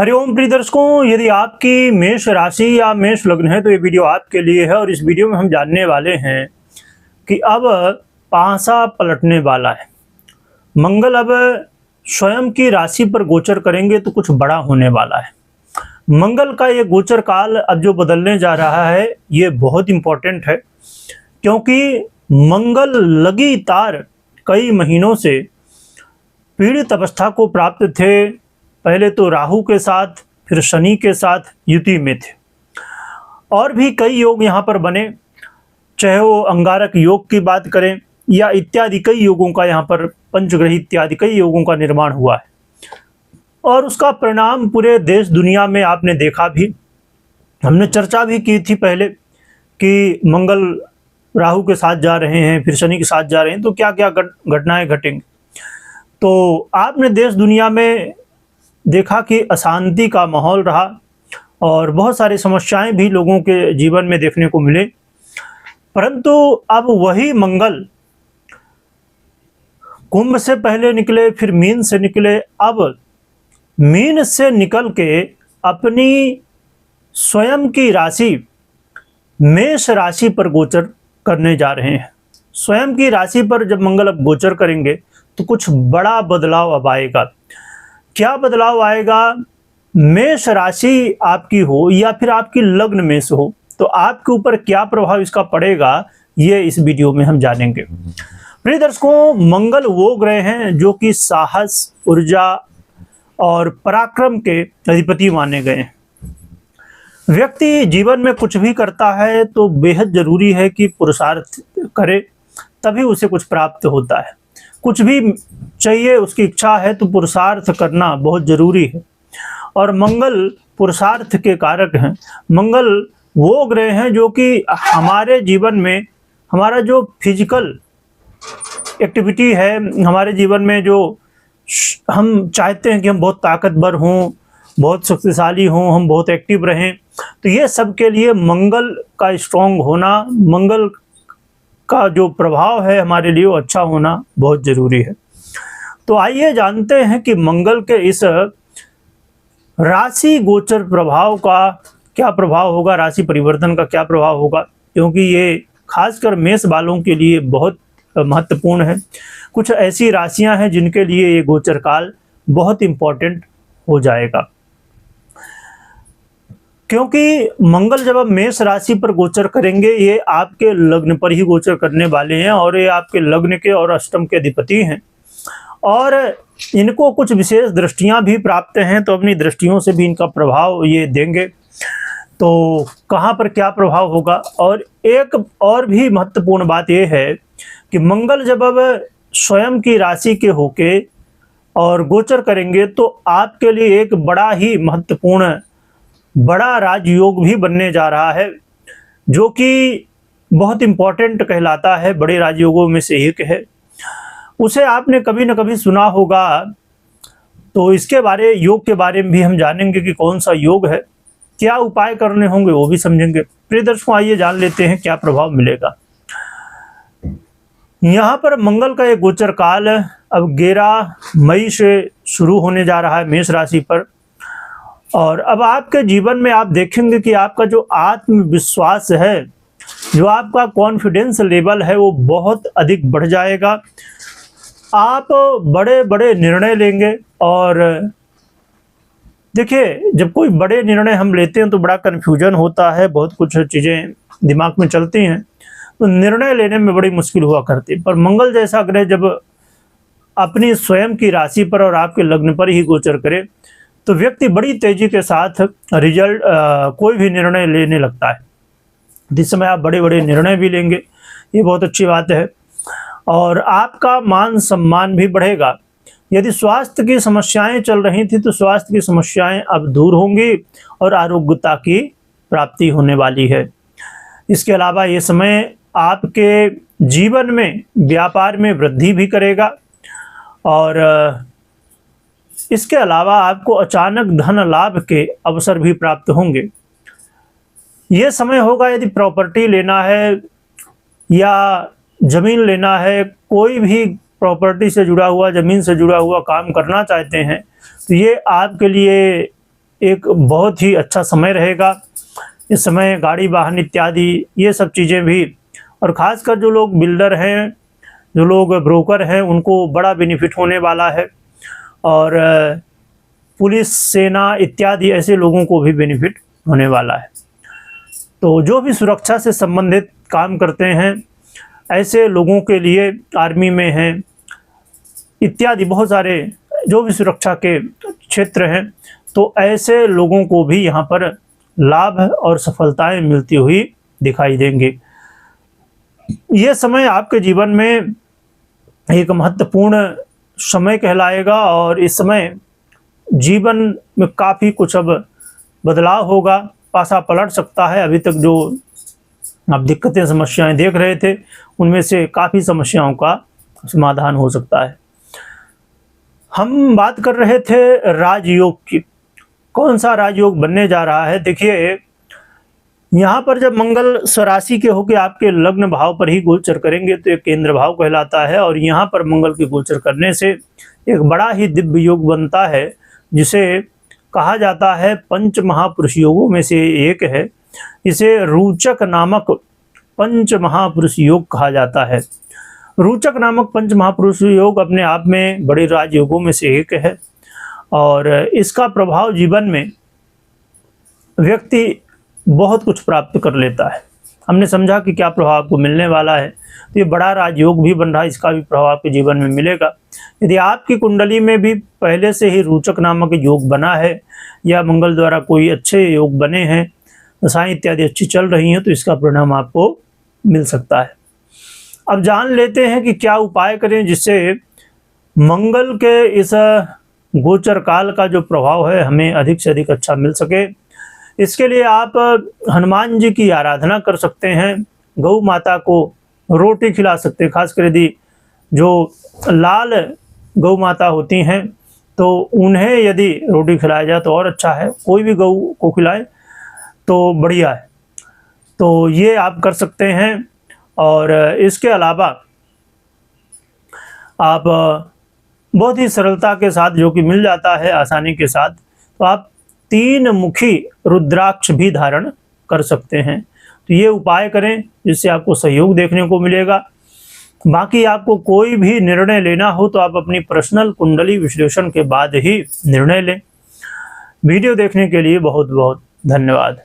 हरिओम प्रिय दर्शकों, यदि आपकी मेष राशि या मेष लग्न है तो ये वीडियो आपके लिए है। और इस वीडियो में हम जानने वाले हैं कि अब पांसा पलटने वाला है। मंगल अब स्वयं की राशि पर गोचर करेंगे तो कुछ बड़ा होने वाला है। मंगल का ये गोचर काल अब जो बदलने जा रहा है ये बहुत इंपॉर्टेंट है, क्योंकि मंगल लगातार कई महीनों से पीड़ित अवस्था को प्राप्त थे। पहले तो राहु के साथ, फिर शनि के साथ युति में थे। और भी कई योग यहाँ पर बने, चाहे वो अंगारक योग की बात करें या इत्यादि कई योगों का यहाँ पर पंचग्रही इत्यादि कई योगों का निर्माण हुआ है। और उसका परिणाम पूरे देश दुनिया में आपने देखा भी। हमने चर्चा भी की थी पहले कि मंगल राहु के साथ जा रहे हैं, फिर शनि के साथ जा रहे हैं, तो क्या क्या घटनाएं घटेंगी। तो आपने देश दुनिया में देखा कि अशांति का माहौल रहा और बहुत सारी समस्याएं भी लोगों के जीवन में देखने को मिले। परंतु अब वही मंगल कुंभ से पहले निकले, फिर मीन से निकले, अब मीन से निकल के अपनी स्वयं की राशि मेष राशि पर गोचर करने जा रहे हैं। स्वयं की राशि पर जब मंगल अब गोचर करेंगे तो कुछ बड़ा बदलाव अब आएगा। क्या बदलाव आएगा? मेष राशि आपकी हो या फिर आपकी लग्न में से हो तो आपके ऊपर क्या प्रभाव इसका पड़ेगा, ये इस वीडियो में हम जानेंगे। प्रिय दर्शकों, मंगल वो ग्रह हैं जो कि साहस, ऊर्जा और पराक्रम के अधिपति माने गए हैं। व्यक्ति जीवन में कुछ भी करता है तो बेहद जरूरी है कि पुरुषार्थ करे, तभी उसे कुछ प्राप्त होता है। कुछ भी चाहिए, उसकी इच्छा है तो पुरुषार्थ करना बहुत जरूरी है। और मंगल पुरुषार्थ के कारक हैं। मंगल वो ग्रह हैं जो कि हमारे जीवन में हमारा जो फिजिकल एक्टिविटी है, हमारे जीवन में जो हम चाहते हैं कि हम बहुत ताकतवर हों, बहुत शक्तिशाली हों, हम बहुत एक्टिव रहें, तो ये सब के लिए मंगल का स्ट्रॉन्ग होना, मंगल का जो प्रभाव है हमारे लिए वो अच्छा होना बहुत जरूरी है। तो आइए जानते हैं कि मंगल के इस राशि गोचर प्रभाव का क्या प्रभाव होगा, राशि परिवर्तन का क्या प्रभाव होगा, क्योंकि ये खासकर मेष वालों के लिए बहुत महत्वपूर्ण है। कुछ ऐसी राशियां हैं जिनके लिए ये गोचर काल बहुत इंपॉर्टेंट हो जाएगा, क्योंकि मंगल जब अब मेष राशि पर गोचर करेंगे, ये आपके लग्न पर ही गोचर करने वाले हैं और ये आपके लग्न के और अष्टम के अधिपति हैं और इनको कुछ विशेष दृष्टियां भी प्राप्त हैं, तो अपनी दृष्टियों से भी इनका प्रभाव ये देंगे। तो कहाँ पर क्या प्रभाव होगा। और एक और भी महत्वपूर्ण बात यह है कि मंगल जब अब स्वयं की राशि के होके और गोचर करेंगे तो आपके लिए एक बड़ा ही महत्वपूर्ण बड़ा राजयोग भी बनने जा रहा है, जो कि बहुत इंपॉर्टेंट कहलाता है, बड़े राजयोगों में से एक है। उसे आपने कभी न कभी सुना होगा, तो इसके योग के बारे में भी हम जानेंगे कि कौन सा योग है, क्या उपाय करने होंगे वो भी समझेंगे। प्रिय दर्शकों, आइए जान लेते हैं क्या प्रभाव मिलेगा। यहाँ पर मंगल का एक गोचर काल अब 11 मई से शुरू होने जा रहा है मेष राशि पर। और अब आपके जीवन में आप देखेंगे कि आपका जो आत्मविश्वास है, जो आपका कॉन्फिडेंस लेवल है, वो बहुत अधिक बढ़ जाएगा। आप बड़े बड़े निर्णय लेंगे। और देखिए, जब कोई बड़े निर्णय हम लेते हैं तो बड़ा कन्फ्यूजन होता है, बहुत कुछ चीज़ें दिमाग में चलती हैं, तो निर्णय लेने में बड़ी मुश्किल हुआ करती है। पर मंगल जैसा ग्रह जब अपनी स्वयं की राशि पर और आपके लग्न पर ही गोचर करे तो व्यक्ति बड़ी तेजी के साथ कोई भी निर्णय लेने लगता है। जिस समय आप बड़े बड़े निर्णय भी लेंगे, ये बहुत अच्छी बात है। और आपका मान सम्मान भी बढ़ेगा। यदि स्वास्थ्य की समस्याएं चल रही थी तो स्वास्थ्य की समस्याएं अब दूर होंगी और आरोग्यता की प्राप्ति होने वाली है। इसके अलावा ये समय आपके जीवन में व्यापार में वृद्धि भी करेगा। और इसके अलावा आपको अचानक धन लाभ के अवसर भी प्राप्त होंगे। यह समय होगा, यदि प्रॉपर्टी लेना है या जमीन लेना है, कोई भी प्रॉपर्टी से जुड़ा हुआ, जमीन से जुड़ा हुआ काम करना चाहते हैं, तो ये आपके लिए एक बहुत ही अच्छा समय रहेगा। इस समय गाड़ी वाहन इत्यादि ये सब चीज़ें भी, और ख़ासकर जो लोग बिल्डर हैं, जो लोग ब्रोकर हैं, उनको बड़ा बेनिफिट होने वाला है। और पुलिस, सेना इत्यादि ऐसे लोगों को भी बेनिफिट होने वाला है। तो जो भी सुरक्षा से संबंधित काम करते हैं, ऐसे लोगों के लिए, आर्मी में हैं इत्यादि बहुत सारे जो भी सुरक्षा के क्षेत्र हैं, तो ऐसे लोगों को भी यहाँ पर लाभ और सफलताएं मिलती हुई दिखाई देंगे। ये समय आपके जीवन में एक महत्वपूर्ण समय कहलाएगा और इस समय जीवन में काफ़ी कुछ अब बदलाव होगा, पासा पलट सकता है। अभी तक जो आप दिक्कतें, समस्याएं देख रहे थे, उनमें से काफ़ी समस्याओं का समाधान हो सकता है। हम बात कर रहे थे राजयोग की। कौन सा राजयोग बनने जा रहा है? देखिए, यहाँ पर जब मंगल स्वराशि के होकर आपके लग्न भाव पर ही गोचर करेंगे तो एक केंद्र भाव कहलाता है, और यहाँ पर मंगल के गोचर करने से एक बड़ा ही दिव्य योग बनता है, जिसे कहा जाता है पंच महापुरुष योगों में से एक है। इसे रोचक नामक पंच महापुरुष योग कहा जाता है। रोचक नामक पंच महापुरुष योग अपने आप में बड़े राजयोगों में से एक है, और इसका प्रभाव जीवन में व्यक्ति बहुत कुछ प्राप्त कर लेता है। हमने समझा कि क्या प्रभाव आपको मिलने वाला है, तो ये बड़ा राजयोग भी बन रहा है, इसका भी प्रभाव आपके जीवन में मिलेगा। यदि आपकी कुंडली में भी पहले से ही रोचक नामक योग बना है, या मंगल द्वारा कोई अच्छे योग बने हैं, दशाएं इत्यादि अच्छी चल रही हैं, तो इसका परिणाम आपको मिल सकता है। अब जान लेते हैं कि क्या उपाय करें जिससे मंगल के इस गोचर काल का जो प्रभाव है हमें अधिक से अधिक अच्छा मिल सके। इसके लिए आप हनुमान जी की आराधना कर सकते हैं, गौ माता को रोटी खिला सकते हैं। खासकर यदि जो लाल गौ माता होती हैं तो उन्हें यदि रोटी खिलाया जाए तो और अच्छा है, कोई भी गौ को खिलाए तो बढ़िया है। तो ये आप कर सकते हैं। और इसके अलावा आप बहुत ही सरलता के साथ, जो कि मिल जाता है आसानी के साथ, तो आप 3 मुखी रुद्राक्ष भी धारण कर सकते हैं। तो ये उपाय करें जिससे आपको सहयोग देखने को मिलेगा। बाकी आपको कोई भी निर्णय लेना हो तो आप अपनी पर्सनल कुंडली विश्लेषण के बाद ही निर्णय लें। वीडियो देखने के लिए बहुत बहुत धन्यवाद।